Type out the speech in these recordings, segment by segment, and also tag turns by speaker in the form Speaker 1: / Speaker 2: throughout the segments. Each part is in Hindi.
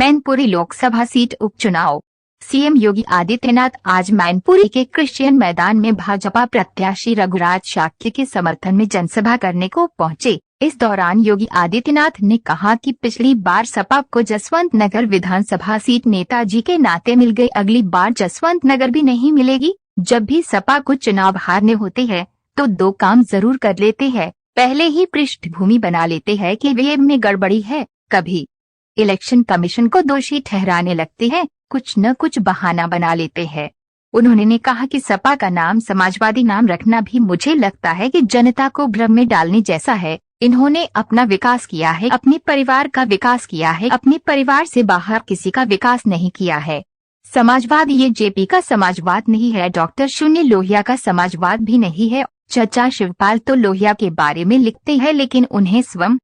Speaker 1: मैनपुरी लोकसभा सीट उपचुनाव। सीएम योगी आदित्यनाथ आज मैनपुरी के क्रिश्चियन मैदान में भाजपा प्रत्याशी रघुराज शाक्य के समर्थन में जनसभा करने को पहुंचे। इस दौरान योगी आदित्यनाथ ने कहा कि पिछली बार सपा को जसवंत नगर विधानसभा सीट नेताजी के नाते मिल गई, अगली बार जसवंत नगर भी नहीं मिलेगी। जब भी सपा को चुनाव हारने होते हैं तो दो काम जरूर कर लेते हैं। पहले ही पृष्ठभूमि बना लेते हैं कि ईवीएम में गड़बड़ी है, कभी इलेक्शन कमीशन को दोषी ठहराने लगते हैं, कुछ न कुछ बहाना बना लेते हैं। उन्होंने कहा कि सपा का नाम समाजवादी नाम रखना भी मुझे लगता है कि जनता को भ्रम में डालने जैसा है। इन्होंने अपना विकास किया है, अपने परिवार का विकास किया है, अपने परिवार से बाहर किसी का विकास नहीं किया है। समाजवाद ये जेपी का समाजवाद नहीं है, डॉक्टर शून्य लोहिया का समाजवाद भी नहीं है। चचा शिवपाल तो लोहिया के बारे में लिखते हैं, लेकिन उन्हें स्वयं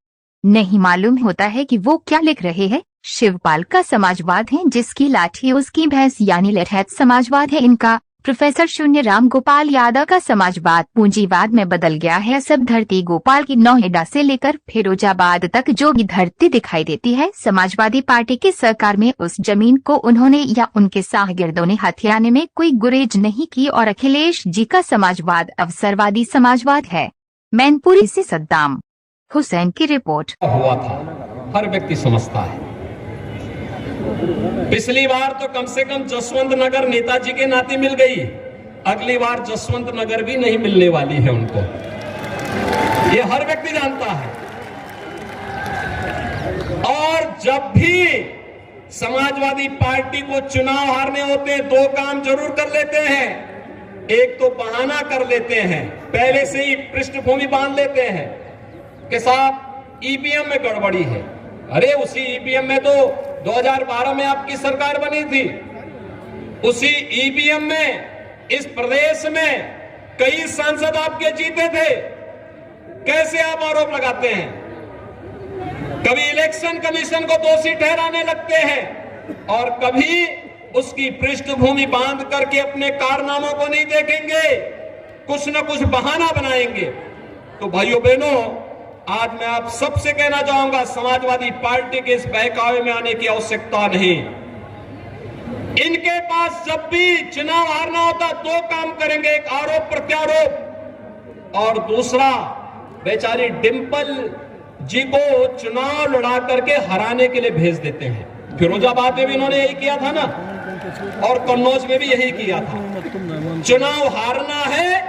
Speaker 1: नहीं मालूम होता है कि वो क्या लिख रहे हैं। शिवपाल का समाजवाद है जिसकी लाठी उसकी भैंस यानी लठैत समाजवाद है इनका। प्रोफेसर शून्य राम गोपाल यादव का समाजवाद पूंजीवाद में बदल गया है। सब धरती गोपाल की नोएडा से लेकर फिरोजाबाद तक जो भी धरती दिखाई देती है, समाजवादी पार्टी की सरकार में उस जमीन को उन्होंने या उनके शाहगिर्दों ने हथियाने में कोई गुरेज नहीं की। और अखिलेश जी का समाजवाद अवसरवादी समाजवाद है। मैनपुरी से सद्दाम हुसैन की रिपोर्ट।
Speaker 2: हुआ था हर व्यक्ति समझता है। पिछली बार तो कम से कम जसवंत नगर नेताजी के नाते मिल गई, अगली बार जसवंत नगर भी नहीं मिलने वाली है उनको, ये हर व्यक्ति जानता है। और जब भी समाजवादी पार्टी को चुनाव हारने होते हैं दो काम जरूर कर लेते हैं। एक तो बहाना कर लेते हैं, पहले से ही पृष्ठभूमि बांध लेते हैं कि साहब ईवीएम में गड़बड़ी है। अरे उसी ईवीएम में तो 2012 में आपकी सरकार बनी थी, उसी ईवीएम में इस प्रदेश में कई सांसद आपके जीते थे। कैसे आप आरोप लगाते हैं? कभी इलेक्शन कमीशन को दोषी ठहराने लगते हैं और कभी उसकी पृष्ठभूमि बांध करके अपने कारनामों को नहीं देखेंगे, कुछ न कुछ बहाना बनाएंगे। तो भाइयों बहनों, आज मैं आप सबसे कहना चाहूंगा, समाजवादी पार्टी के इस बहकावे में आने की आवश्यकता नहीं। इनके पास जब भी चुनाव हारना होता दो काम करेंगे, एक आरोप प्रत्यारोप और दूसरा बेचारी डिंपल जी को चुनाव लड़ा करके हराने के लिए भेज देते हैं। फिरोजाबाद में भी इन्होंने यही किया था ना, और कन्नौज में भी यही किया था। चुनाव हारना है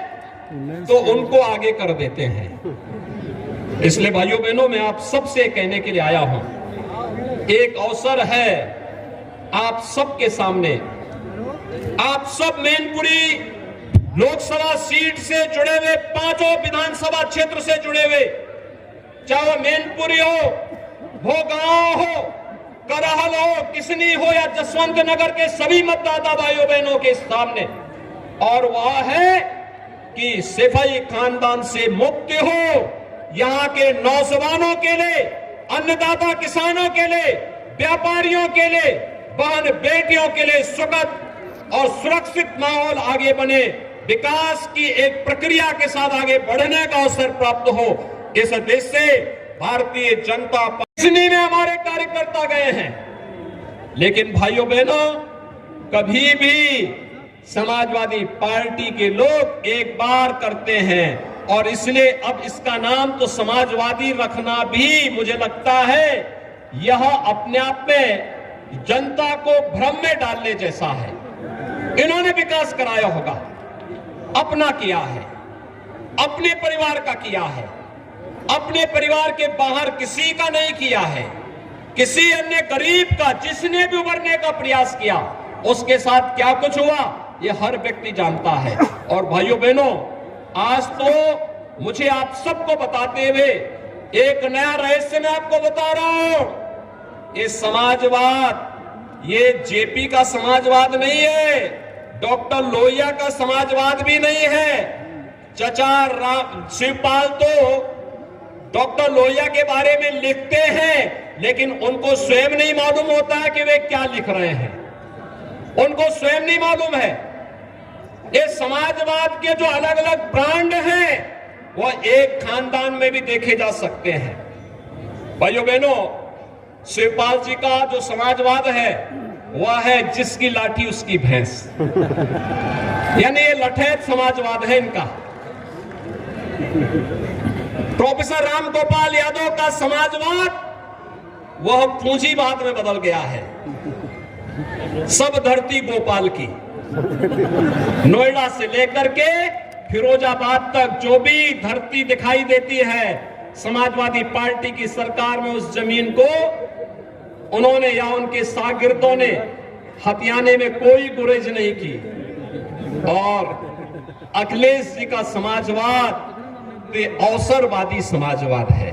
Speaker 2: तो उनको आगे कर देते हैं। इसलिए भाइयों बहनों, मैं आप सबसे कहने के लिए आया हूं, एक अवसर है आप सबके सामने। आप सब मैनपुरी लोकसभा सीट से जुड़े हुए, पांचों विधानसभा क्षेत्र से जुड़े हुए, चाहे वो मैनपुरी हो, भोगांव हो, करहल हो, किसनी हो या जसवंत नगर के सभी मतदाता भाइयों बहनों के सामने, और वह है कि सिपाही खानदान से मुक्ति हो। यहाँ के नौजवानों के लिए, अन्नदाता किसानों के लिए, व्यापारियों के लिए, बहन बेटियों के लिए सुखद और सुरक्षित माहौल आगे बने, विकास की एक प्रक्रिया के साथ आगे बढ़ने का अवसर प्राप्त हो। इस देश से भारतीय जनता पार्टी में हमारे कार्यकर्ता गए हैं, लेकिन भाइयों बहनों, कभी भी समाजवादी पार्टी के लोग एक बार करते हैं, और इसलिए अब इसका नाम तो समाजवादी रखना भी मुझे लगता है यह अपने आप में जनता को भ्रम में डालने जैसा है। इन्होंने विकास कराया होगा, अपना किया है, अपने परिवार का किया है, अपने परिवार के बाहर किसी का नहीं किया है। किसी अन्य गरीब का जिसने भी उभरने का प्रयास किया उसके साथ क्या कुछ हुआ ये हर व्यक्ति जानता है। और भाइयों बहनों, आज तो मुझे आप सबको बताते हुए एक नया रहस्य मैं आपको बता रहा हूं। ये समाजवाद ये जेपी का समाजवाद नहीं है, डॉक्टर लोहिया का समाजवाद भी नहीं है। चचा शिवपाल तो डॉक्टर लोहिया के बारे में लिखते हैं, लेकिन उनको स्वयं नहीं मालूम होता है कि वे क्या लिख रहे हैं, उनको स्वयं नहीं मालूम है। ये समाजवाद के जो अलग अलग ब्रांड हैं वो एक खानदान में भी देखे जा सकते हैं। भाइयों बहनों, शिवपाल जी का जो समाजवाद है वह है जिसकी लाठी उसकी भैंस, यानी ये लठैत समाजवाद है इनका। प्रोफेसर राम गोपाल यादव का समाजवाद वह पूंजीवाद में बदल गया है। सब धरती गोपाल की, नोएडा से लेकर के फिरोजाबाद तक जो भी धरती दिखाई देती है, समाजवादी पार्टी की सरकार में उस जमीन को उन्होंने या उनके शागिर्दों ने हथियाने में कोई गुरेज नहीं की। और अखिलेश जी का समाजवाद अवसरवादी समाजवाद है।